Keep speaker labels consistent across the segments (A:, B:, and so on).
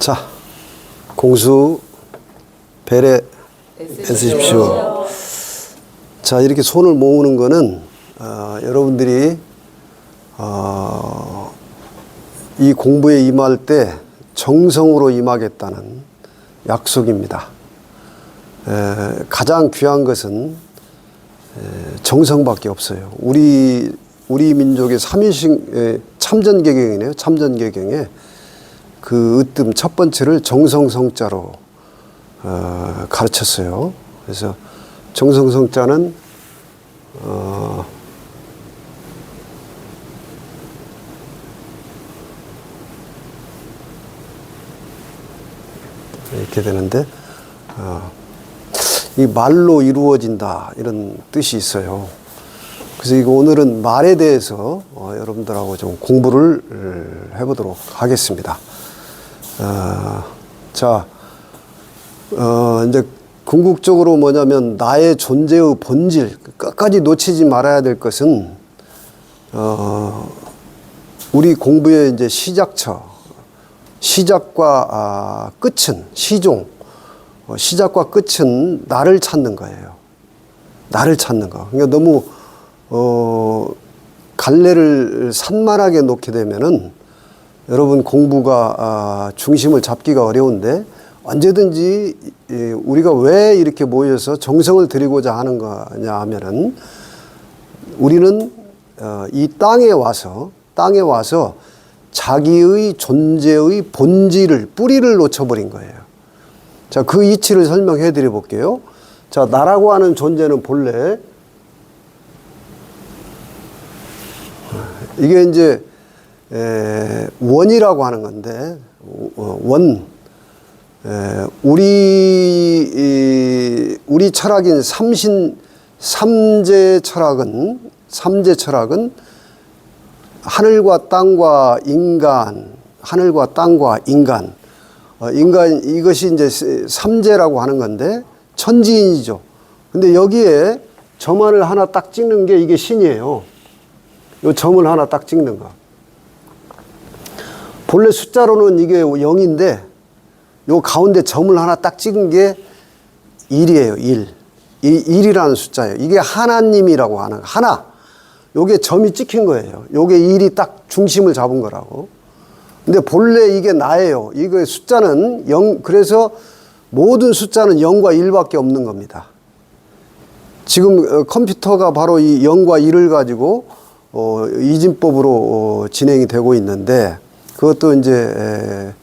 A: 자, 공수 배려 애쓰십시오. 자, 이렇게 손을 모으는 거는 여러분들이 이 공부에 임할 때 정성으로 임하겠다는 약속입니다. 가장 귀한 것은 정성밖에 없어요. 우리 민족의 삼위신 참전개경이네요. 참전개경에 그 으뜸 첫 번째를 정성성자로 가르쳤어요. 그래서 정성성자는 이렇게 되는데 이 말로 이루어진다 이런 뜻이 있어요. 그래서 이거 오늘은 말에 대해서 여러분들하고 좀 공부를 해보도록 하겠습니다. 자, 이제 궁극적으로 뭐냐면 나의 존재의 본질, 끝까지 놓치지 말아야 될 것은 우리 공부의 이제 시작처, 시작과 끝은 시종, 시작과 끝은 나를 찾는 거예요. 나를 찾는 거. 그러니까 너무 갈래를 산만하게 놓게 되면은 여러분 공부가 중심을 잡기가 어려운데 언제든지 우리가 왜 이렇게 모여서 정성을 들이고자 하는 거냐 하면은 우리는 이 땅에 와서 자기의 존재의 본질을 뿌리를 놓쳐버린 거예요. 자, 그 이치를 설명해 드려 볼게요. 자, 나라고 하는 존재는 본래 이게 이제 원이라고 하는 건데 우리 철학인 삼재 철학은 하늘과 땅과 인간 이것이 이제 삼재라고 하는 건데 천지인이죠. 근데 여기에 점을 하나 딱 찍는 게 이게 신이에요. 요 점을 하나 딱 찍는 거. 본래 숫자로는 이게 0인데 요 가운데 점을 하나 딱 찍은 게 1이에요. 1. 이 1이라는 숫자예요. 이게 하나님이라고 하는 하나. 요게 점이 찍힌 거예요. 요게 1이 딱 중심을 잡은 거라고. 근데 본래 이게 나예요. 이거 숫자는 0, 그래서 모든 숫자는 0과 1밖에 없는 겁니다. 지금 컴퓨터가 바로 이 0과 1을 가지고 이진법으로 진행이 되고 있는데 그것도 이제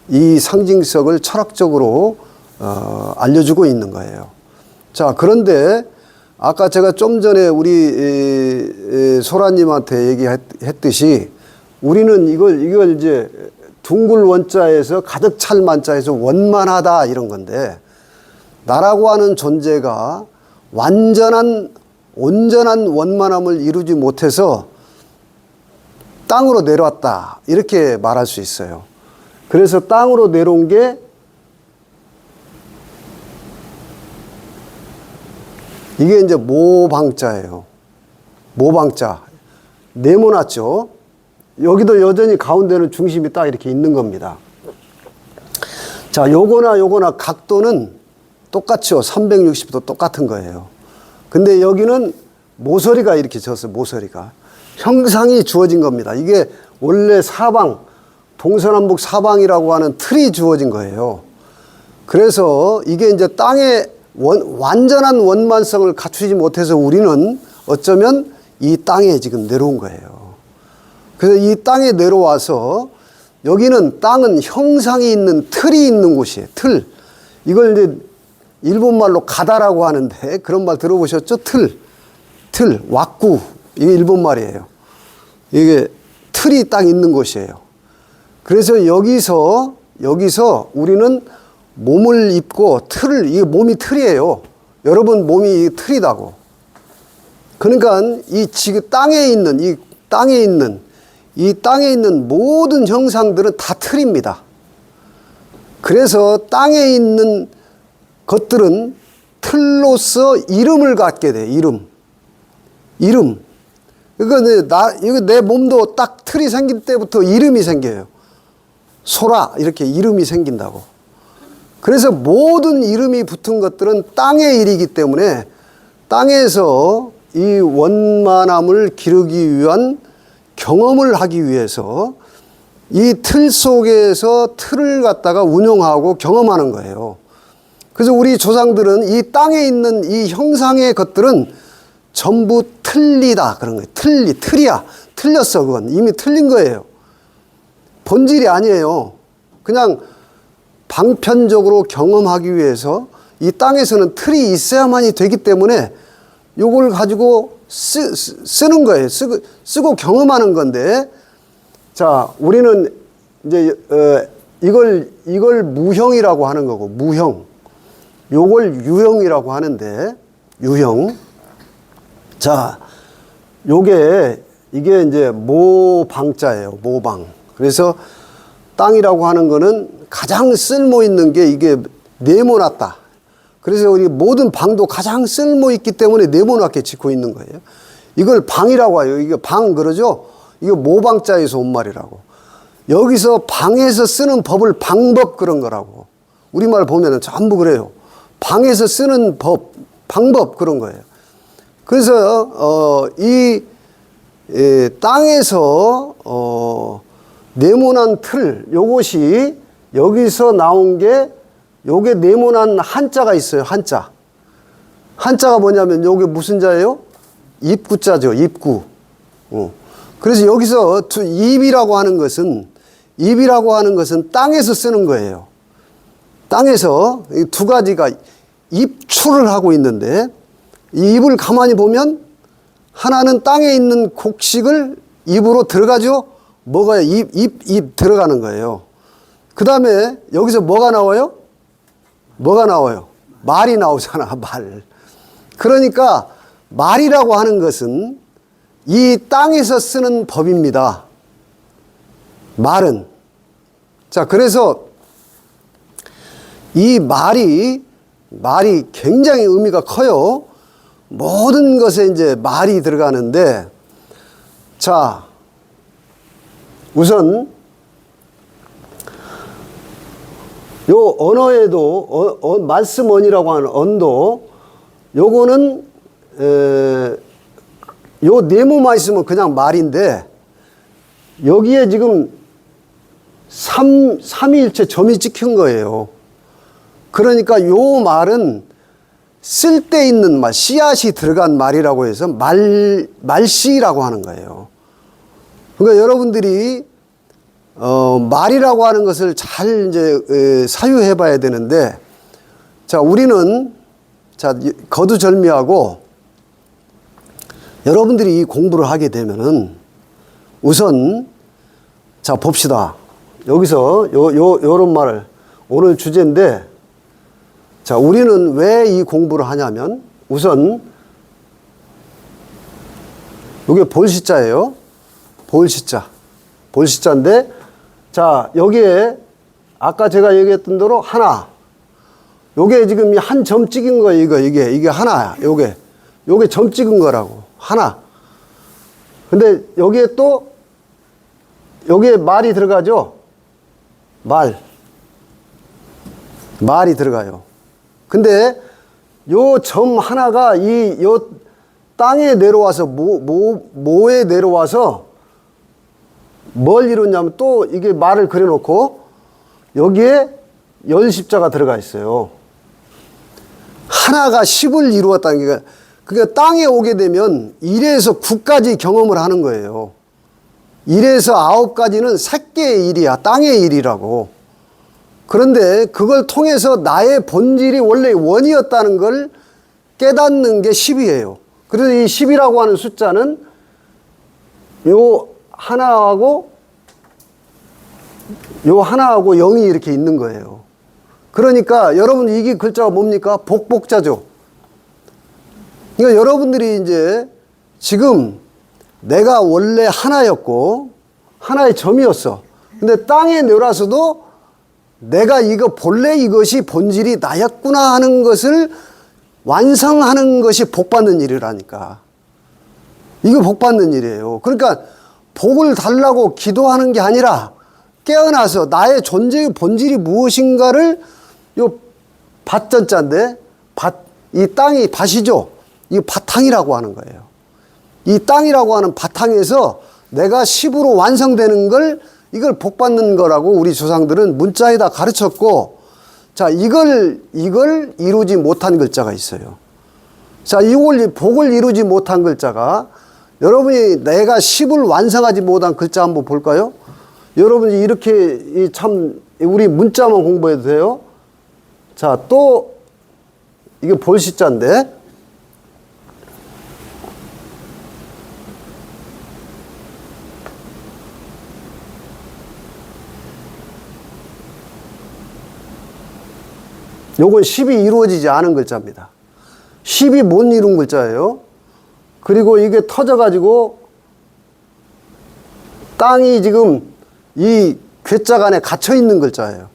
A: 이 상징성을 철학적으로 알려주고 있는 거예요. 자, 그런데 아까 제가 좀 전에 우리 소라님한테 얘기했듯이 우리는 이걸 이제 둥글 원자에서 가득 찰 만자에서 원만하다 이런 건데 나라고 하는 존재가 온전한 원만함을 이루지 못해서 땅으로 내려왔다 이렇게 말할 수 있어요. 그래서 땅으로 내려온 게 이게 이제 모방자예요. 모방자. 네모났죠. 여기도 여전히 가운데는 중심이 딱 이렇게 있는 겁니다. 자, 요거나 각도는 똑같죠. 360도 똑같은 거예요. 근데 여기는 모서리가 이렇게 졌어요. 모서리가. 형상이 주어진 겁니다. 이게 원래 동서남북 사방이라고 하는 틀이 주어진 거예요. 그래서 이게 이제 땅에 완전한 원만성을 갖추지 못해서 우리는 어쩌면 이 땅에 지금 내려온 거예요. 그래서 이 땅에 내려와서 여기는 땅은 형상이 있는 틀이 있는 곳이에요. 틀. 이걸 이제 일본말로 가다라고 하는데 그런 말 들어보셨죠? 틀, 왁구. 이게 일본말이에요. 이게 틀이 딱 있는 곳이에요. 그래서 여기서 우리는 몸을 입고 이게 몸이 틀이에요. 여러분 몸이 틀이다고. 그러니까 지금 땅에 있는 모든 형상들은 다 틀입니다. 그래서 땅에 있는 것들은 틀로서 이름을 갖게 돼. 이름. 그러니까 이거 내 몸도 딱 틀이 생길 때부터 이름이 생겨요. 소라 이렇게 이름이 생긴다고. 그래서 모든 이름이 붙은 것들은 땅의 일이기 때문에 땅에서 이 원만함을 기르기 위한 경험을 하기 위해서 이 틀 속에서 틀을 갖다가 운용하고 경험하는 거예요. 그래서 우리 조상들은 이 땅에 있는 이 형상의 것들은 전부 틀리다 그런 거예요. 틀이야. 틀렸어. 그건 이미 틀린 거예요. 본질이 아니에요. 그냥 방편적으로 경험하기 위해서 이 땅에서는 틀이 있어야만이 되기 때문에 요걸 가지고 쓰는 거예요. 쓰고 경험하는 건데, 자, 우리는 이제 이걸 무형이라고 하는 거고, 무형. 요걸 유형이라고 하는데, 유형. 자, 이게 이제 모방자예요. 모방. 그래서 땅이라고 하는 거는 가장 쓸모 있는 게 이게 네모났다. 그래서 우리 모든 방도 가장 쓸모 있기 때문에 네모나게 짓고 있는 거예요. 이걸 방이라고 해요. 이게 방 그러죠? 이거 모방자에서 온 말이라고. 여기서 방에서 쓰는 법을 방법 그런 거라고. 우리말 보면은 전부 그래요. 방에서 쓰는 법, 방법 그런 거예요. 그래서 이 땅에서 네모난 틀, 요것이 여기서 나온 게 요게 네모난 한자가 있어요. 한자. 한자가 뭐냐면 요게 무슨 자예요? 입구자죠. 입구. 그래서 여기서 입이라고 하는 것은 땅에서 쓰는 거예요. 땅에서 이 두 가지가 입출을 하고 있는데 이 입을 가만히 보면 하나는 땅에 있는 곡식을 입으로 들어가죠. 먹어야 입 들어가는 거예요. 그 다음에 여기서 뭐가 나와요? 뭐가 나와요? 말이 나오잖아, 말. 그러니까 말이라고 하는 것은 이 땅에서 쓰는 법입니다. 말은. 자, 그래서 이 말이 굉장히 의미가 커요. 모든 것에 이제 말이 들어가는데, 자, 우선 요 언어에도 말씀언이라고 하는 언도, 요거는 요 네모만 있으면 그냥 말인데 여기에 지금 삼위일체 점이 찍힌 거예요. 그러니까 요 말은 쓸데있는 말, 씨앗이 들어간 말이라고 해서 말씨라고 하는 거예요. 그러니까 여러분들이 말이라고 하는 것을 잘 이제 사유해 봐야 되는데, 자, 우리는 자, 거두절미하고 여러분들이 이 공부를 하게 되면은 우선 자, 봅시다. 여기서 요런 말을, 오늘 주제인데, 자, 우리는 왜 이 공부를 하냐면 우선 이게 볼시자예요. 볼시자인데, 자, 여기에 아까 제가 얘기했던 대로 하나, 요게 지금 한 점 찍은 거예요. 이게 하나야. 요게 점 찍은 거라고. 하나. 근데 여기에 말이 들어가죠. 말이 들어가요. 근데 요 점 하나가 요 땅에 내려와서 모에 내려와서 뭘 이루냐면 또 이게 말을 그려놓고 여기에 열십자가 들어가 있어요. 하나가 10을 이루었다는 게, 그러니까 땅에 오게 되면 1에서 9까지 경험을 하는 거예요. 1에서 9까지는 새끼의 일이야. 땅의 일이라고. 그런데 그걸 통해서 나의 본질이 원래 원이었다는 걸 깨닫는 게 10이에요. 그래서 이 10이라고 하는 숫자는 요 하나하고 0이 이렇게 있는 거예요. 그러니까 여러분, 이게 글자가 뭡니까? 복복자죠. 그러니까 여러분들이 이제 지금 내가 원래 하나였고 하나의 점이었어. 근데 땅에 내려와서도 내가 본래 이것이 본질이 나였구나 하는 것을 완성하는 것이 복받는 일이라니까. 이거 복받는 일이에요. 그러니까 복을 달라고 기도하는 게 아니라 깨어나서 나의 존재의 본질이 무엇인가를 요 밭전자인데 이 땅이 밭이죠. 이 바탕이라고 하는 거예요. 이 땅이라고 하는 바탕에서 내가 10으로 완성되는 걸 이걸 복받는 거라고 우리 조상들은 문자에다 가르쳤고, 자, 이걸 이루지 못한 글자가 있어요. 자, 이걸 복을 이루지 못한 글자가, 여러분이 내가 10을 완성하지 못한 글자 한번 볼까요? 여러분이 이렇게 참 우리 문자만 공부해도 돼요. 자, 또 이게 볼시자인데, 요건 10이 이루어지지 않은 글자입니다. 10이 못 이룬 글자예요. 그리고 이게 터져가지고 땅이 지금 이 괴짝 안에 갇혀 있는 글자예요.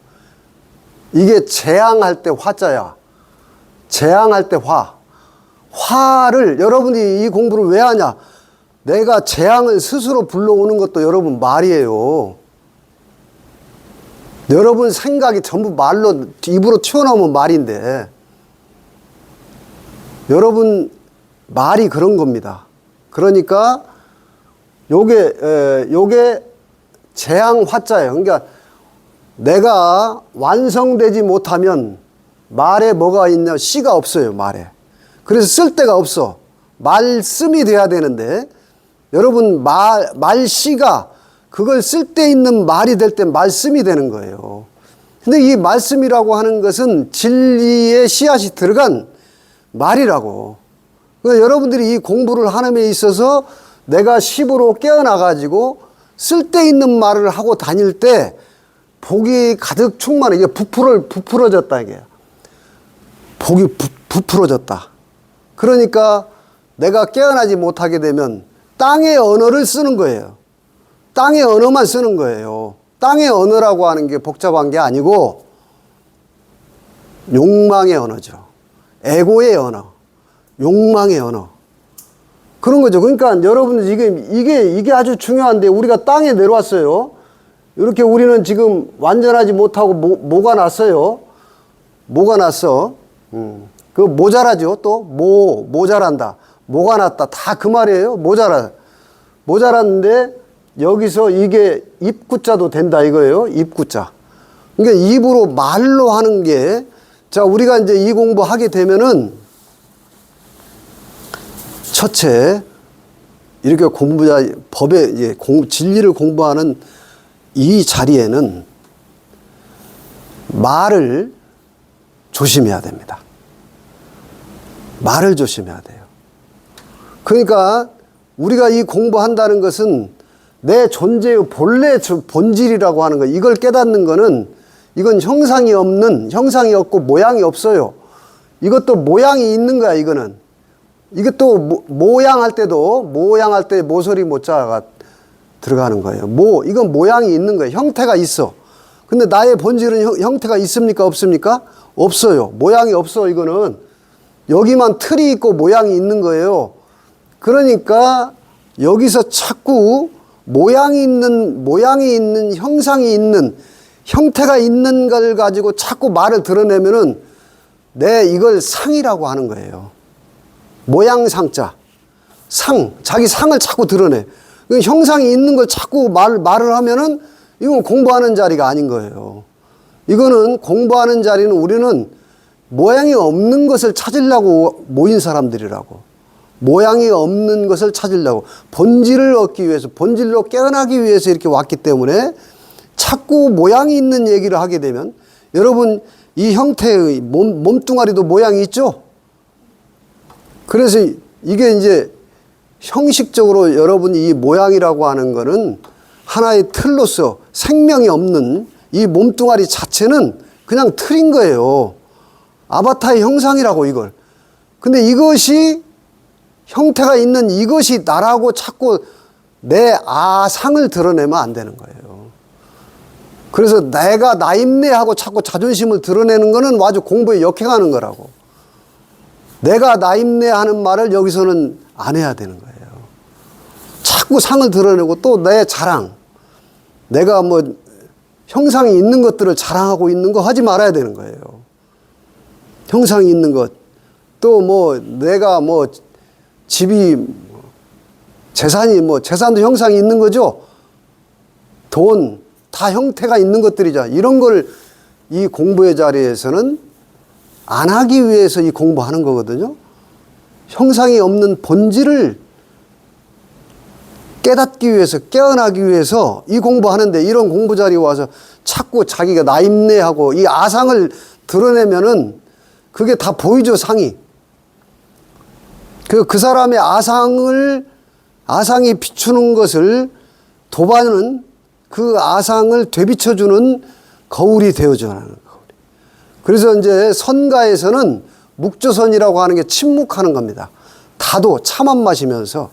A: 이게 재앙할 때 화자야. 재앙할 때 화. 화를 여러분이 이 공부를 왜 하냐? 내가 재앙을 스스로 불러오는 것도 여러분 말이에요. 여러분 생각이 전부 말로 입으로 튀어나오면 말인데, 여러분 말이 그런 겁니다. 그러니까 요게 재앙 화자예요. 그러니까 내가 완성되지 못하면 말에 뭐가 있냐? 씨가 없어요, 말에. 그래서 쓸 데가 없어. 말씀이 돼야 되는데, 여러분 말씨가 그걸 쓸 데 있는 말이 될 때 말씀이 되는 거예요. 근데 이 말씀이라고 하는 것은 진리의 씨앗이 들어간 말이라고. 그러니까 여러분들이 이 공부를 하는 데 있어서 내가 10으로 깨어나가지고 쓸 데 있는 말을 하고 다닐 때 복이 가득 충만해. 이게 부풀어졌다, 이게. 복이 부풀어졌다. 그러니까 내가 깨어나지 못하게 되면 땅의 언어를 쓰는 거예요. 땅의 언어만 쓰는 거예요. 땅의 언어라고 하는 게 복잡한 게 아니고 욕망의 언어죠. 에고의 언어, 욕망의 언어. 그런 거죠. 그러니까 여러분 이게 아주 중요한데, 우리가 땅에 내려왔어요. 이렇게 우리는 지금 완전하지 못하고 모가 났어요. 모가 났어. 그 모자라죠. 또 모자란다. 모가 났다. 다 그 말이에요. 모자랐는데 여기서 이게 입구자도 된다 이거예요. 입구자. 그러니까 입으로 말로 하는 게, 자, 우리가 이제 이 공부하게 되면은 첫째, 이렇게 진리를 공부하는 이 자리에는 말을 조심해야 됩니다. 말을 조심해야 돼요. 그러니까 우리가 이 공부한다는 것은 내 존재의 본래 본질이라고 하는 거, 이걸 깨닫는 거는, 이건 형상이 없고 모양이 없어요. 이것도 모양이 있는 거야, 이거는. 이것도 모양할 때 모서리 모자가 들어가는 거예요. 이건 모양이 있는 거예요. 형태가 있어. 근데 나의 본질은 형태가 있습니까? 없습니까? 없어요. 모양이 없어, 이거는. 여기만 틀이 있고 모양이 있는 거예요. 그러니까 여기서 자꾸 모양이 있는, 형상이 있는, 형태가 있는 걸 가지고 자꾸 말을 드러내면은 이걸 상이라고 하는 거예요. 모양상자. 자기 상을 자꾸 드러내. 형상이 있는 걸 자꾸 말을 하면은 이건 공부하는 자리가 아닌 거예요. 이거는 공부하는 자리는, 우리는 모양이 없는 것을 찾으려고 모인 사람들이라고. 모양이 없는 것을 찾으려고, 본질을 얻기 위해서, 본질로 깨어나기 위해서 이렇게 왔기 때문에 자꾸 모양이 있는 얘기를 하게 되면, 여러분 이 형태의 몸뚱아리도 모양이 있죠? 그래서 이게 이제 형식적으로 여러분이 이 모양이라고 하는 거는 하나의 틀로서 생명이 없는 이 몸뚱아리 자체는 그냥 틀인 거예요. 아바타의 형상이라고, 이걸. 근데 이것이 형태가 있는 이것이 나라고 자꾸 내 아상을 드러내면 안 되는 거예요. 그래서 내가 나임내하고 자꾸 자존심을 드러내는 거는 아주 공부에 역행하는 거라고. 내가 나임내하는 말을 여기서는 안 해야 되는 거예요. 자꾸 상을 드러내고 또 내 자랑. 내가 형상이 있는 것들을 자랑하고 있는 거 하지 말아야 되는 거예요. 형상이 있는 것. 또 뭐 내가 뭐 집이 재산이 뭐 재산도 형상이 있는 거죠. 돈 다 형태가 있는 것들이죠. 이런 걸 이 공부의 자리에서는 안 하기 위해서 이 공부하는 거거든요. 형상이 없는 본질을 깨닫기 위해서, 깨어나기 위해서 이 공부하는데, 이런 공부 자리에 와서 자꾸 자기가 나임내하고 이 아상을 드러내면은 그게 다 보이죠, 상이. 그 사람의 아상이 비추는 것을 도바는 그 아상을 되비춰주는 거울이 되어줘야 하는 거울. 그래서 이제 선가에서는 묵조선이라고 하는 게 침묵하는 겁니다. 다도 차만 마시면서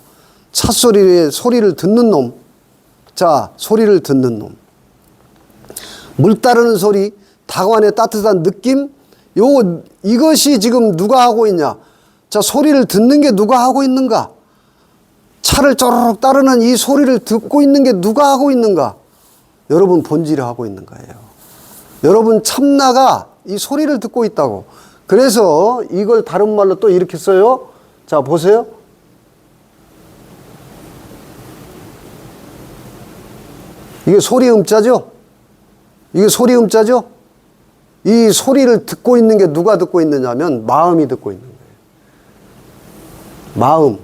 A: 소리를 듣는 놈. 자, 소리를 듣는 놈. 물 따르는 소리, 다관의 따뜻한 느낌, 이것이 지금 누가 하고 있냐? 자, 소리를 듣는 게 누가 하고 있는가? 차를 쪼르륵 따르는 이 소리를 듣고 있는 게 누가 하고 있는가? 여러분 본질이 하고 있는 거예요. 여러분 참나가 이 소리를 듣고 있다고. 그래서 이걸 다른 말로 또 이렇게 써요. 자, 보세요. 이게 소리 음자죠? 이게 소리 음자죠? 이 소리를 듣고 있는 게 누가 듣고 있느냐면 마음이 듣고 있는 거예요. 마음.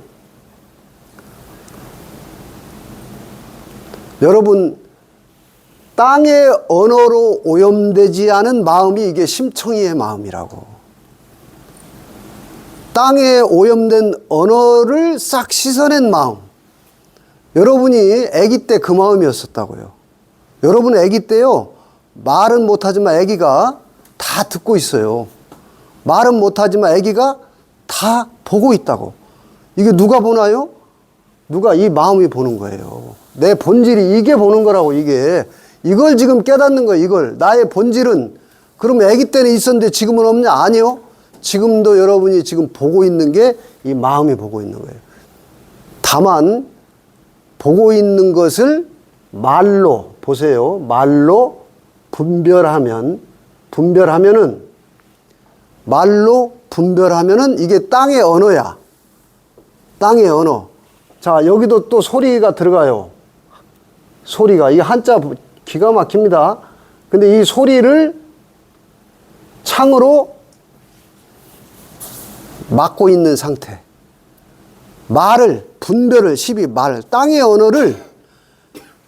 A: 여러분, 땅의 언어로 오염되지 않은 마음이 이게 심청이의 마음이라고. 땅에 오염된 언어를 싹 씻어낸 마음. 여러분이 아기 때 그 마음이었었다고요. 여러분 아기 때요, 말은 못하지만 아기가 다 듣고 있어요. 말은 못하지만 아기가 다 보고 있다고. 이게 누가 보나요? 누가? 이 마음이 보는 거예요. 내 본질이 이게 보는 거라고. 이걸 지금 깨닫는 거예요. 이걸. 나의 본질은 그럼 아기 때는 있었는데 지금은 없냐? 아니요. 지금도 여러분이 지금 보고 있는 게 이 마음이 보고 있는 거예요. 다만 보고 있는 것을 말로, 보세요. 말로 분별하면은 이게 땅의 언어야. 땅의 언어. 자, 여기도 또 소리가 들어가요. 소리가. 이 한자 기가 막힙니다. 근데 이 소리를 창으로 막고 있는 상태. 분별을, 땅의 언어를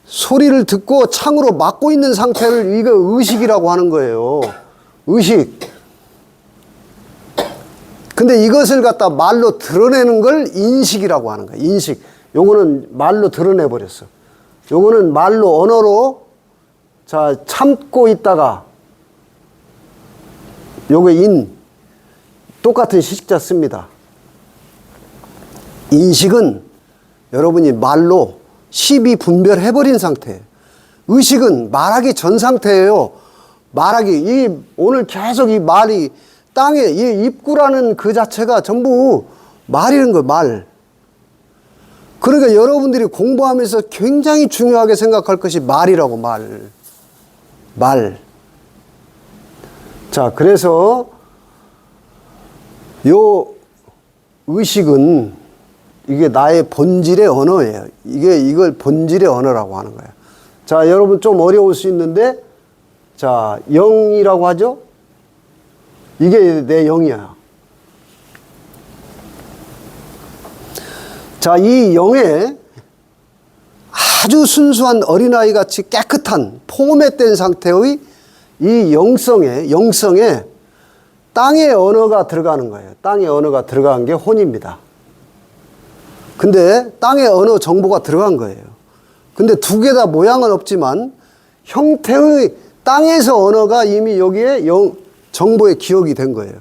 A: 소리를 듣고 창으로 막고 있는 상태를 이거 의식이라고 하는 거예요. 의식. 근데 이것을 갖다 말로 드러내는 걸 인식이라고 하는 거예요. 인식. 요거는 말로 드러내버렸어. 요거는 말로, 언어로, 자, 참고 있다가, 요게 똑같은 시식자 씁니다. 인식은 여러분이 말로 십이 분별해버린 상태예요. 의식은 말하기 전 상태예요. 오늘 계속 이 말이 땅에, 이 입구라는 그 자체가 전부 말이라는 거예요, 말. 그러니까 여러분들이 공부하면서 굉장히 중요하게 생각할 것이 말이라고, 말. 자, 그래서 요 의식은 이게 나의 본질의 언어예요. 이걸 본질의 언어라고 하는 거예요. 자, 여러분 좀 어려울 수 있는데, 자, 영이라고 하죠? 이게 내 영이야. 자, 이 영에 아주 순수한 어린아이 같이 깨끗한 포맷된 상태의 이 영성에 땅의 언어가 들어가는 거예요. 땅의 언어가 들어간 게 혼입니다. 근데 땅의 언어 정보가 들어간 거예요. 근데 두 개 다 모양은 없지만 형태의 땅에서 언어가 이미 여기에 정보에 기억이 된 거예요.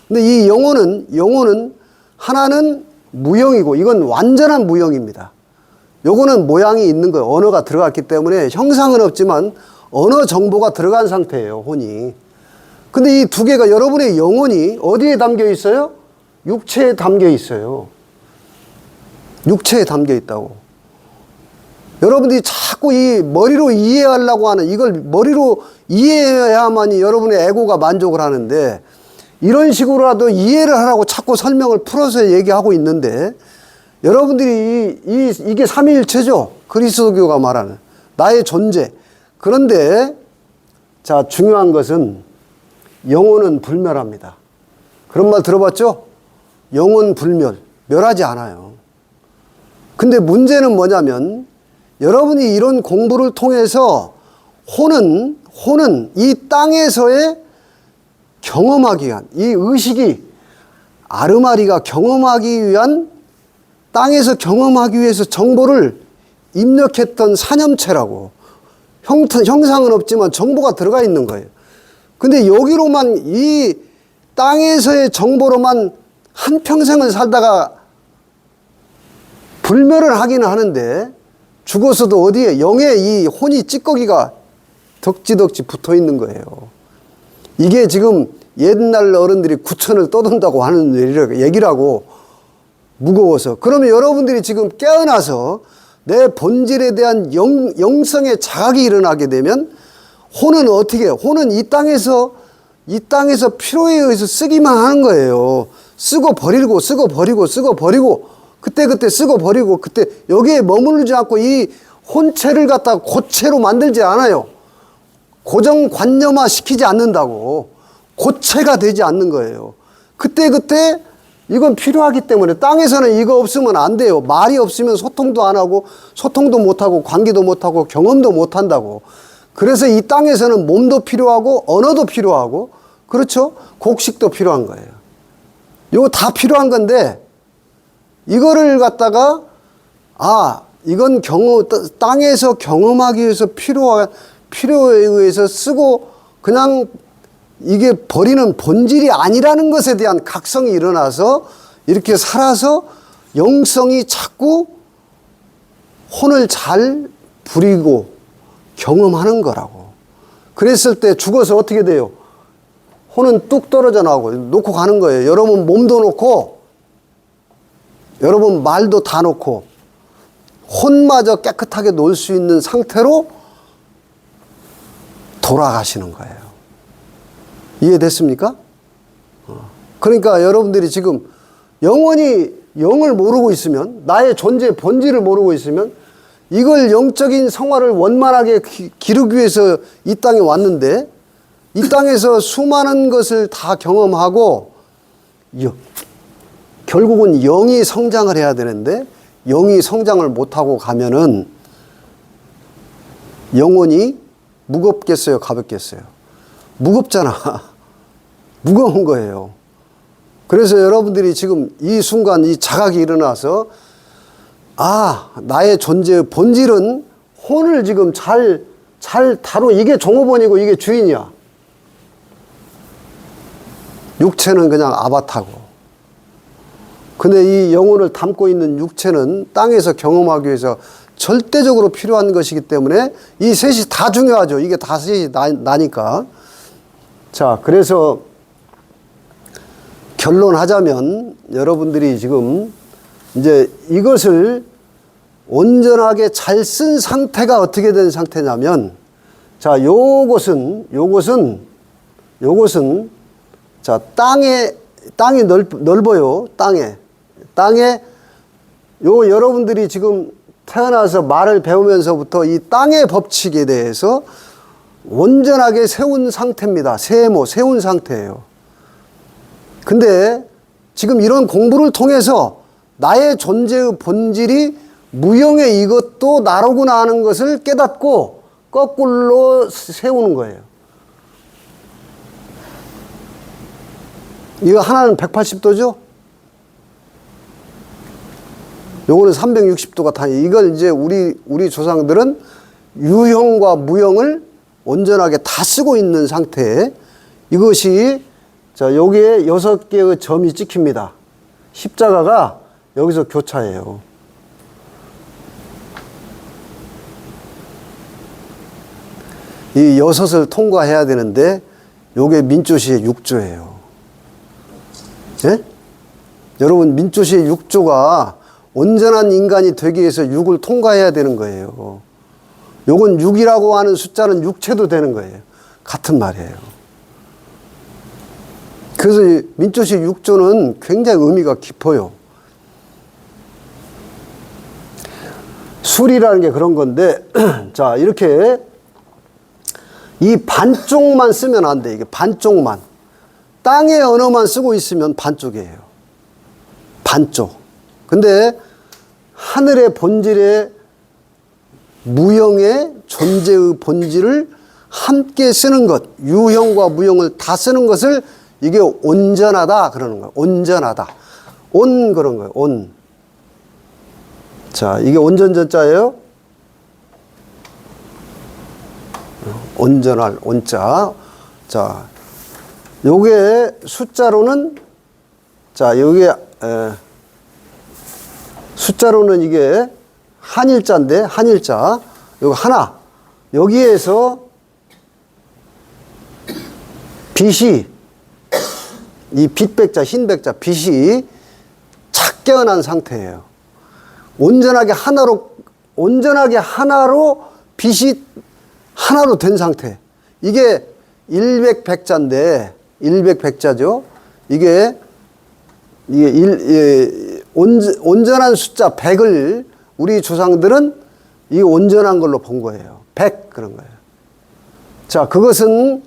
A: 근데 이 영혼은 하나는 무형이고 이건 완전한 무형입니다. 요거는 모양이 있는 거예요. 언어가 들어갔기 때문에 형상은 없지만 언어 정보가 들어간 상태예요, 혼이. 근데 이 두 개가 여러분의 영혼이 어디에 담겨 있어요? 육체에 담겨 있어요. 육체에 담겨 있다고. 여러분들이 자꾸 이 머리로 이해하려고 하는, 이걸 머리로 이해해야만이 여러분의 에고가 만족을 하는데, 이런 식으로라도 이해를 하라고 자꾸 설명을 풀어서 얘기하고 있는데, 여러분들이 이게 삼위일체죠. 그리스도교가 말하는 나의 존재. 그런데 자, 중요한 것은 영혼은 불멸합니다. 그런 말 들어봤죠? 영혼 불멸, 멸하지 않아요. 근데 문제는 뭐냐면, 여러분이 이런 공부를 통해서 혼은 이 땅에서의 경험하기 위한, 이 의식이 아르마리가 경험하기 위한, 땅에서 경험하기 위해서 정보를 입력했던 사념체라고. 형상은 없지만 정보가 들어가 있는 거예요. 근데 여기로만, 이 땅에서의 정보로만 한평생을 살다가 불멸을 하기는 하는데, 죽어서도 어디에 영에 이 혼이 찌꺼기가 덕지덕지 붙어 있는 거예요. 이게 지금 옛날 어른들이 구천을 떠돈다고 하는 얘기라고, 무거워서. 그러면 여러분들이 지금 깨어나서 내 본질에 대한 영성의 자각이 일어나게 되면, 혼은 어떻게 해요? 혼은 이 땅에서 필요에 의해서 쓰기만 하는 거예요. 쓰고 버리고, 쓰고 버리고, 쓰고 버리고, 그때 쓰고 버리고, 그때 여기에 머무르지 않고 이 혼체를 갖다가 고체로 만들지 않아요. 고정관념화 시키지 않는다고. 고체가 되지 않는 거예요. 그때 이건 필요하기 때문에. 땅에서는 이거 없으면 안 돼요. 말이 없으면 소통도 안 하고, 소통도 못하고, 관계도 못하고, 경험도 못한다고. 그래서 이 땅에서는 몸도 필요하고, 언어도 필요하고, 그렇죠? 곡식도 필요한 거예요. 이거 다 필요한 건데, 이거를 갖다가, 이건 땅에서 경험하기 위해서 필요에 의해서 쓰고, 그냥 이게 버리는 본질이 아니라는 것에 대한 각성이 일어나서 이렇게 살아서 영성이 자꾸 혼을 잘 부리고 경험하는 거라고. 그랬을 때 죽어서 어떻게 돼요? 혼은 뚝 떨어져 나오고 놓고 가는 거예요. 여러분 몸도 놓고, 여러분 말도 다 놓고, 혼마저 깨끗하게 놓을 수 있는 상태로 돌아가시는 거예요. 이해됐습니까? 그러니까 여러분들이 지금 영원히 영을 모르고 있으면, 나의 존재 본질을 모르고 있으면, 이걸 영적인 성화를 원만하게 기르기 위해서 이 땅에 왔는데, 이 땅에서 수많은 것을 다 경험하고, 결국은 영이 성장을 해야 되는데, 영이 성장을 못하고 가면은 영혼이 무겁겠어요, 가볍겠어요? 무겁잖아. 무거운 거예요. 그래서 여러분들이 지금 이 순간 이 자각이 일어나서, 나의 존재의 본질은 혼을 지금 잘 다루, 이게 종업원이고 이게 주인이야. 육체는 그냥 아바타고. 근데 이 영혼을 담고 있는 육체는 땅에서 경험하기 위해서 절대적으로 필요한 것이기 때문에 이 셋이 다 중요하죠. 이게 다 셋이 나니까. 자, 그래서 결론하자면 여러분들이 지금 이제 이것을 온전하게 잘 쓴 상태가 어떻게 된 상태냐면, 자, 요것은 자, 땅이 넓어요. 땅에 여러분들이 지금 태어나서 말을 배우면서부터 이 땅의 법칙에 대해서 온전하게 세운 상태입니다. 세운 상태예요. 근데 지금 이런 공부를 통해서 나의 존재의 본질이 무형의 이것도 나로구나 하는 것을 깨닫고 거꾸로 세우는 거예요. 이거 하나는 180도죠? 요거는 360도가 다, 이걸 이제 우리 조상들은 유형과 무형을 온전하게 다 쓰고 있는 상태에, 이것이, 자, 여기에 6개의 점이 찍힙니다. 십자가가 여기서 교차해요. 이 6을 통과해야 되는데, 요게 민초시의 6조예요. 예? 여러분, 민초시의 6조가 온전한 인간이 되기 위해서 6을 통과해야 되는 거예요. 요건 6이라고 하는 숫자는 육체도 되는 거예요. 같은 말이에요. 그래서 민초시 6조는 굉장히 의미가 깊어요. 술이라는 게 그런 건데, 자, 이렇게 이 반쪽만 쓰면 안 돼. 이게 반쪽만. 땅의 언어만 쓰고 있으면 반쪽이에요. 반쪽. 근데 하늘의 본질의 무형의 존재의 본질을 함께 쓰는 것, 유형과 무형을 다 쓰는 것을 이게 온전하다 그러는 거예요. 온전하다. 온 그런 거예요. 온. 자, 이게 온전전자예요. 온전할 온자. 자, 요게 숫자로는, 자, 요게 숫자로는 이게 한일자인데, 한일자. 요거 하나. 여기에서 빛이, 이 빛백자, 흰백자, 빛이 착 깨어난 상태예요. 온전하게 하나로 빛이 하나로 된 상태. 이게 일백백자인데, 일백백자죠. 이게 온전한 숫자 100을 우리 조상들은 이 온전한 걸로 본 거예요. 100 그런 거예요. 자, 그것은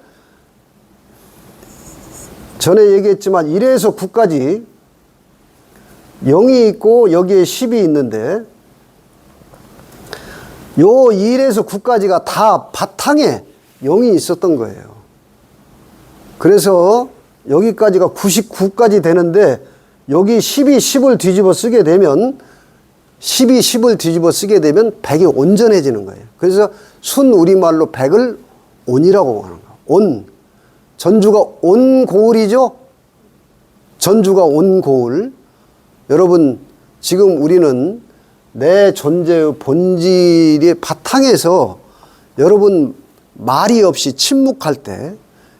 A: 전에 얘기했지만 1에서 9까지 0이 있고 여기에 10이 있는데 요 1에서 9까지가 다 바탕에 0이 있었던 거예요. 그래서 여기까지가 99까지 되는데 여기 10이 10을 뒤집어 쓰게 되면 10이 10을 뒤집어 쓰게 되면 100이 온전해지는 거예요. 그래서 순 우리말로 100을 온이라고 하는 거예요. 온. 전주가 온고을이죠. 전주가 온고을. 여러분, 지금 우리는 내 존재의 본질의 바탕에서 여러분 말이 없이 침묵할 때,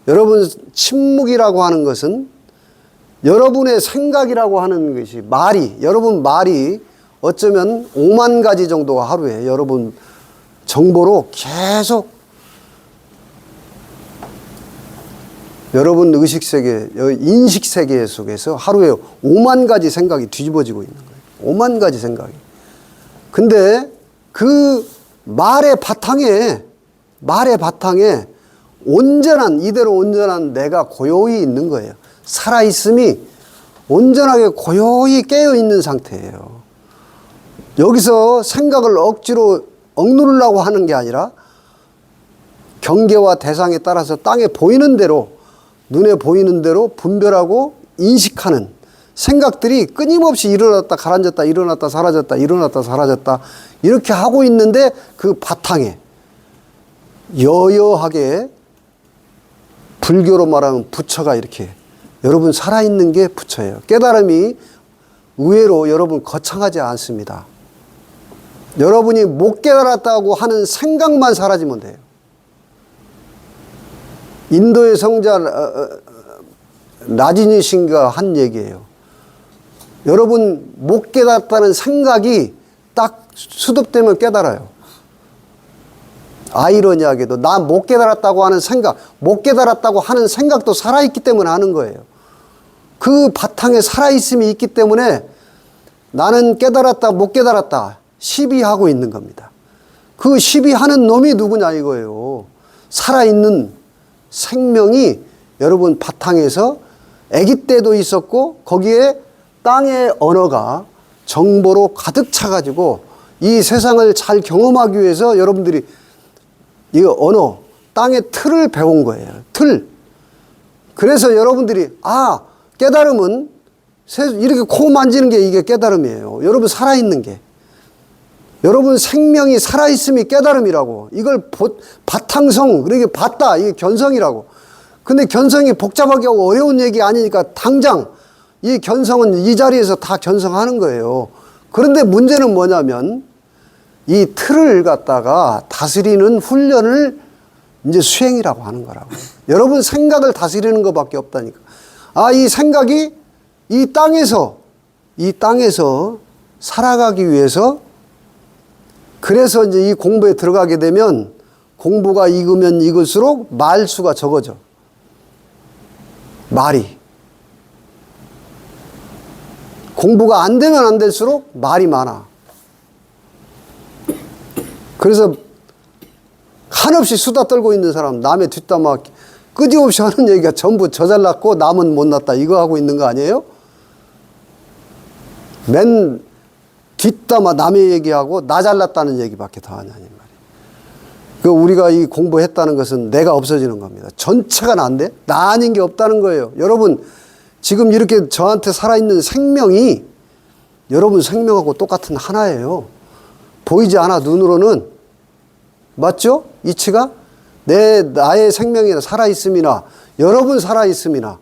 A: 여러분 침묵이라고 하는 것은 여러분의 생각이라고 하는 것이 여러분 말이 어쩌면 5만 가지 정도가 하루에 여러분 정보로 계속 여러분 의식세계, 인식세계 속에서 하루에 5만 가지 생각이 뒤집어지고 있는 거예요. 5만 가지 생각이. 근데 그 말의 바탕에 이대로 온전한 내가 고요히 있는 거예요. 살아있음이 온전하게 고요히 깨어있는 상태예요. 여기서 생각을 억지로 억누르려고 하는 게 아니라 경계와 대상에 따라서 땅에 보이는 대로, 눈에 보이는 대로 분별하고 인식하는 생각들이 끊임없이 일어났다 가라앉았다 일어났다 사라졌다 일어났다 사라졌다 이렇게 하고 있는데 그 바탕에 여여하게 불교로 말하면 부처가 이렇게 여러분 살아있는 게 부처예요. 깨달음이 의외로 여러분 거창하지 않습니다. 여러분이 못 깨달았다고 하는 생각만 사라지면 돼요. 인도의 성자 라지니 신가 한 얘기예요. 여러분 못 깨달았다는 생각이 딱 수습되면 깨달아요. 아이러니하게도 나 못 깨달았다고 하는 생각, 못 깨달았다고 하는 생각도 살아있기 때문에 하는 거예요. 그 바탕에 살아있음이 있기 때문에 나는 깨달았다 못 깨달았다 시비하고 있는 겁니다. 그 시비하는 놈이 누구냐 이거예요. 살아있는 생명이 여러분 바탕에서 아기 때도 있었고 거기에 땅의 언어가 정보로 가득 차가지고 이 세상을 잘 경험하기 위해서 여러분들이 이 언어, 땅의 틀을 배운 거예요. 틀. 그래서 여러분들이 깨달음은 이렇게 코 만지는 게 이게 깨달음이에요. 여러분 살아있는 게. 여러분 생명이 살아있음이 깨달음이라고. 이걸 바탕성, 그러게 봤다. 이게 견성이라고. 근데 견성이 복잡하게 하고 어려운 얘기 아니니까 당장 이 견성은 이 자리에서 다 견성하는 거예요. 그런데 문제는 뭐냐면 이 틀을 갖다가 다스리는 훈련을 이제 수행이라고 하는 거라고. 여러분 생각을 다스리는 것밖에 없다니까. 이 생각이 이 땅에서 살아가기 위해서 그래서 이제 이 공부에 들어가게 되면 공부가 익으면 익을수록 말수가 적어져. 말이. 공부가 안 되면 안 될수록 말이 많아. 그래서 한없이 수다 떨고 있는 사람, 남의 뒷담화 끄지없이 하는 얘기가 전부 저 잘났고 남은 못났다 이거 하고 있는 거 아니에요? 맨 뒷담화 남의 얘기하고 나 잘났다는 얘기밖에 더 하냐니 말이에요. 그 우리가 이 공부했다는 것은 내가 없어지는 겁니다. 전체가 난데 나 아닌 게 없다는 거예요. 여러분 지금 이렇게 저한테 살아있는 생명이 여러분 생명하고 똑같은 하나예요. 보이지 않아 눈으로는. 맞죠? 이치가 나의 생명이 살아있음이나 여러분 살아있음이나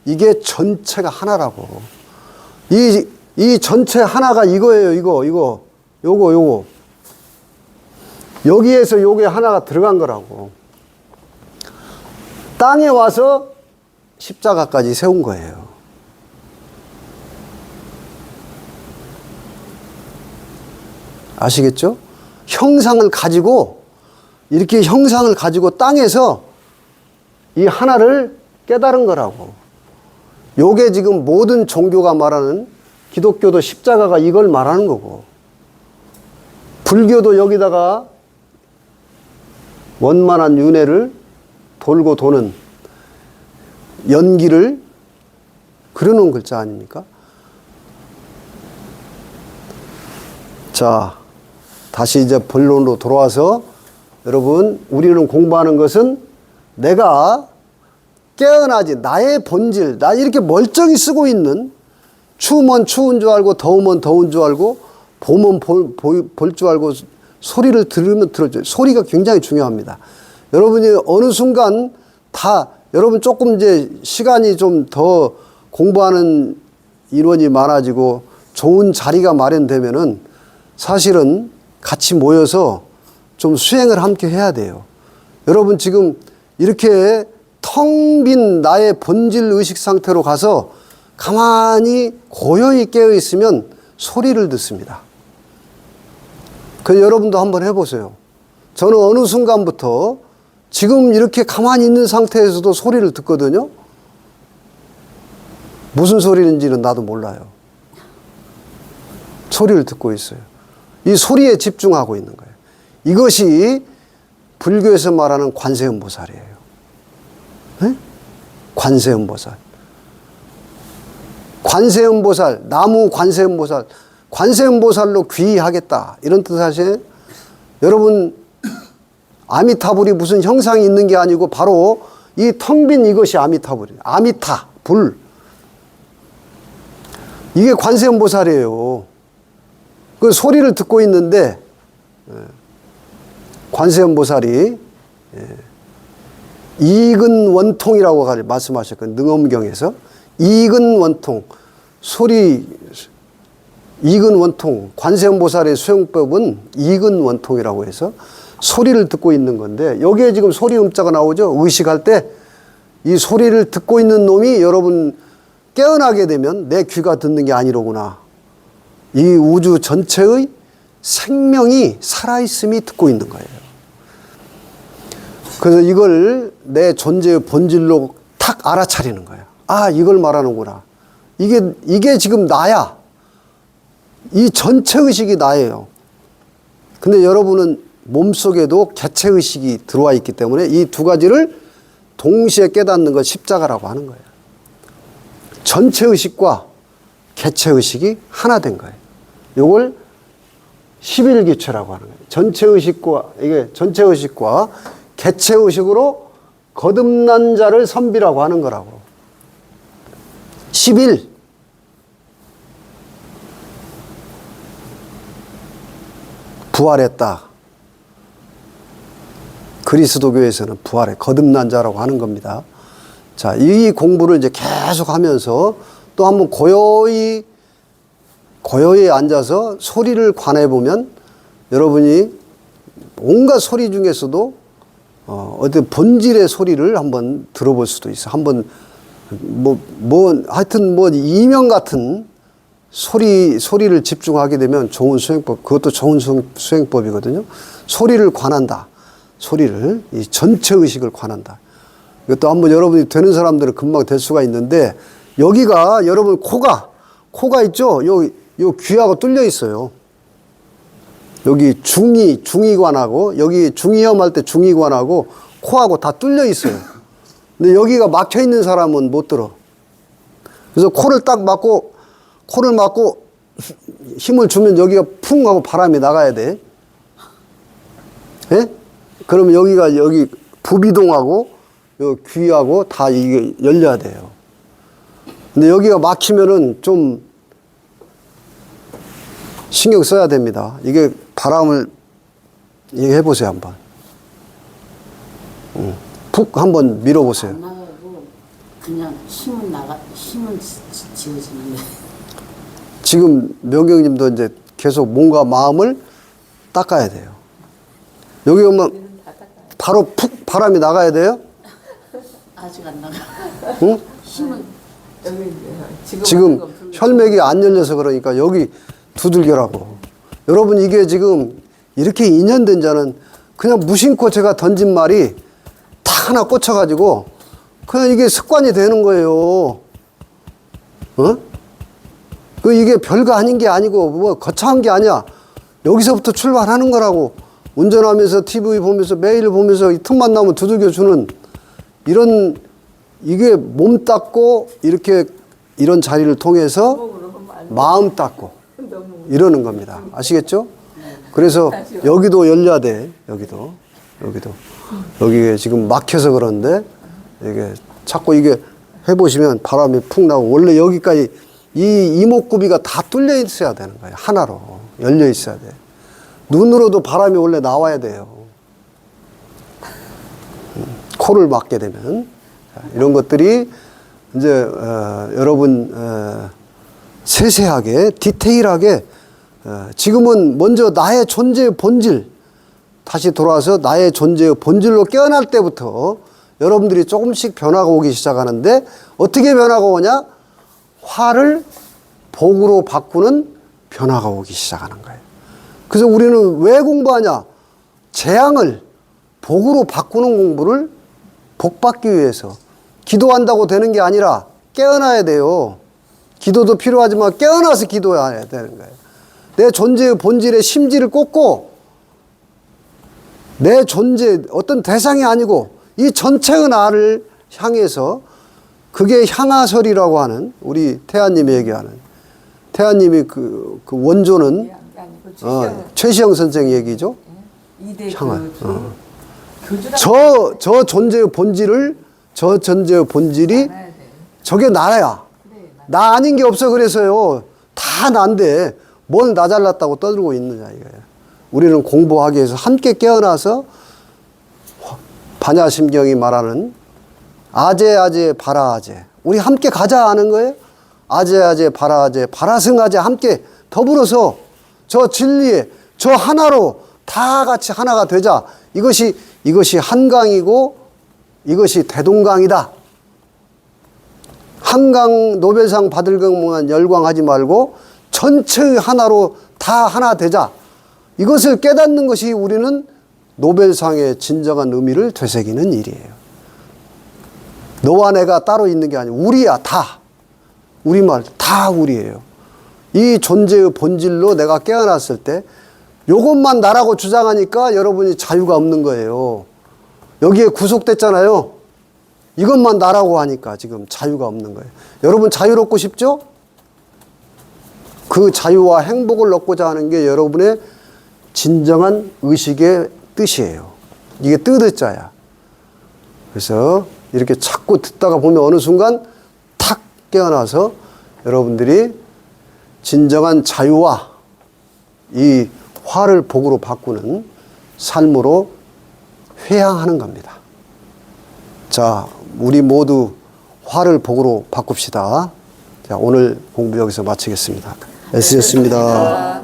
A: 이게 전체가 하나라고. 이 전체 하나가 이거예요. 요거. 여기에서 요게 하나가 들어간 거라고. 땅에 와서 십자가까지 세운 거예요. 아시겠죠? 형상을 가지고 이렇게 형상을 가지고 땅에서 이 하나를 깨달은 거라고. 요게 지금 모든 종교가 말하는 기독교도 십자가가 이걸 말하는 거고 불교도 여기다가 원만한 윤회를 돌고 도는 연기를 그려놓은 글자 아닙니까? 자, 다시 이제 본론으로 돌아와서 여러분 우리는 공부하는 것은 내가 깨어나지 나의 본질, 나 이렇게 멀쩡히 쓰고 있는 추우면 추운 줄 알고 더우면 더운 줄 알고 보면 볼 줄 알고 소리를 들으면 들어줘요. 소리가 굉장히 중요합니다. 여러분이 어느 순간 다 여러분 조금 이제 시간이 좀 더 공부하는 인원이 많아지고 좋은 자리가 마련되면은 사실은 같이 모여서 좀 수행을 함께 해야 돼요. 여러분 지금 이렇게 텅 빈 나의 본질 의식 상태로 가서 가만히 고요히 깨어 있으면 소리를 듣습니다. 그래서 여러분도 한번 해보세요. 저는 어느 순간부터 지금 이렇게 가만히 있는 상태에서도 소리를 듣거든요. 무슨 소리인지는 나도 몰라요. 소리를 듣고 있어요. 이 소리에 집중하고 있는 거예요. 이것이 불교에서 말하는 관세음보살이에요. 네? 관세음보살. 관세음보살, 나무 관세음보살, 관세음보살로 귀의하겠다. 이런 뜻 하세요? 여러분, 아미타불이 무슨 형상이 있는 게 아니고 바로 이 텅 빈 이것이 아미타불이에요. 아미타, 불. 이게 관세음보살이에요. 그 소리를 듣고 있는데, 관세음보살이 이근 원통이라고 말씀하셨거든요. 능엄경에서. 이근 원통, 이근 원통, 관세음보살의 수행법은 이근 원통이라고 해서 소리를 듣고 있는 건데 여기에 지금 소리 음자가 나오죠. 의식할 때 이 소리를 듣고 있는 놈이 여러분 깨어나게 되면 내 귀가 듣는 게 아니로구나. 이 우주 전체의 생명이 살아있음이 듣고 있는 거예요. 그래서 이걸 내 존재의 본질로 탁 알아차리는 거예요. 아, 이걸 말하는구나. 이게 지금 나야. 이 전체 의식이 나예요. 근데 여러분은 몸속에도 개체 의식이 들어와 있기 때문에 이 두 가지를 동시에 깨닫는 걸 십자가라고 하는 거예요. 전체 의식과 개체 의식이 하나 된 거예요. 이걸 11기체라고 하는 거예요. 전체 의식과 개체 의식으로 거듭난 자를 선비라고 하는 거라고. 11. 부활했다. 그리스도교에서는 부활해 거듭난 자라고 하는 겁니다. 자, 이 공부를 이제 계속 하면서 또 한번 고요히 앉아서 소리를 관해 보면 여러분이 온갖 소리 중에서도 어떤 본질의 소리를 한번 들어볼 수도 있어. 한번 하여튼 이명 같은 소리를 집중하게 되면 좋은 수행법, 그것도 좋은 수행법이거든요. 소리를 관한다. 소리를, 이 전체 의식을 관한다. 이것도 한번 여러분이 되는 사람들은 금방 될 수가 있는데, 여기가 여러분 코가 있죠? 요 귀하고 뚫려 있어요. 여기 중이관하고, 여기 중이염 할 때 중이관하고, 코하고 다 뚫려 있어요. 근데 여기가 막혀 있는 사람은 못 들어. 그래서 코를 막고 힘을 주면 여기가 풍 하고 바람이 나가야 돼. 예? 그러면 여기 부비동하고, 요 귀하고 다 이게 열려야 돼요. 근데 여기가 막히면은 좀 신경 써야 됩니다. 이게 바람을 해보세요, 한번. 푹 한번 밀어보세요.
B: 안 나가고 그냥 힘은 지어지는데.
A: 지금 명경님도 이제 계속 몸과 마음을 닦아야 돼요. 여기 오면 바로 푹 바람이 나가야 돼요?
B: 아직 안 나가.
A: 응?
B: 힘은
A: 지금 혈맥이 안 열려서 그러니까 여기 두들겨라고. 여러분 이게 지금 이렇게 인연된 자는 그냥 무심코 제가 던진 말이 다 하나 꽂혀가지고 그냥 이게 습관이 되는 거예요. 어? 이게 별거 아닌 게 아니고 뭐 거창한 게 아니야. 여기서부터 출발하는 거라고. 운전하면서 TV 보면서 메일 보면서 이 틈만 나면 두들겨 주는 이게 몸 닦고 이렇게 이런 자리를 통해서 마음 닦고 이러는 겁니다. 아시겠죠? 그래서 여기도 열려야 돼. 여기도. 여기에 지금 막혀서 그런데 이게 자꾸 이게 해보시면 바람이 푹 나고 원래 여기까지 이 이목구비가 다 뚫려 있어야 되는 거예요. 하나로 열려 있어야 돼. 눈으로도 바람이 원래 나와야 돼요. 코를 막게 되면 이런 것들이 이제 여러분 세세하게 디테일하게 지금은 먼저 나의 존재의 본질 다시 돌아와서 나의 존재의 본질로 깨어날 때부터 여러분들이 조금씩 변화가 오기 시작하는데 어떻게 변화가 오냐? 화를 복으로 바꾸는 변화가 오기 시작하는 거예요. 그래서 우리는 왜 공부하냐? 재앙을 복으로 바꾸는 공부를 복받기 위해서 기도한다고 되는 게 아니라 깨어나야 돼요. 기도도 필요하지만 깨어나서 기도해야 되는 거예요. 내 존재의 본질의 심지를 꽂고 내 존재 어떤 대상이 아니고 이 전체의 나를 향해서 그게 향하설이라고 하는 우리 태아님이 얘기하는 태아님이 그 원조는 최시영 선생 얘기죠. 향할. 저 존재의 본질을 저 존재의 본질이 저게 나야. 나 아닌 게 없어 그래서요. 다 난데 뭘 나 잘났다고 떠들고 있느냐 이거예요. 우리는 공부하기 위해서 함께 깨어나서 반야심경이 말하는 아제아제 바라아제 우리 함께 가자 하는 거예요. 아제아제 바라아제 바라승아제 함께 더불어서 저 진리에 저 하나로 다 같이 하나가 되자. 이것이 한강이고 이것이 대동강이다. 한강 노벨상 받을 것만 열광하지 말고 전체의 하나로 다 하나 되자. 이것을 깨닫는 것이 우리는 노벨상의 진정한 의미를 되새기는 일이에요. 너와 내가 따로 있는 게 아니고 우리야 다. 우리말 다 우리예요. 이 존재의 본질로 내가 깨어났을 때 요것만 나라고 주장하니까 여러분이 자유가 없는 거예요. 여기에 구속됐잖아요. 이것만 나라고 하니까 지금 자유가 없는 거예요. 여러분 자유롭고 싶죠? 그 자유와 행복을 얻고자 하는 게 여러분의 진정한 의식의 뜻이에요. 이게 뜻자야. 그래서 이렇게 자꾸 듣다가 보면 어느 순간 탁 깨어나서 여러분들이 진정한 자유와 이 화를 복으로 바꾸는 삶으로 회향하는 겁니다. 자, 우리 모두 화를 복으로 바꿉시다. 자, 오늘 공부 여기서 마치겠습니다. 애쓰셨습니다.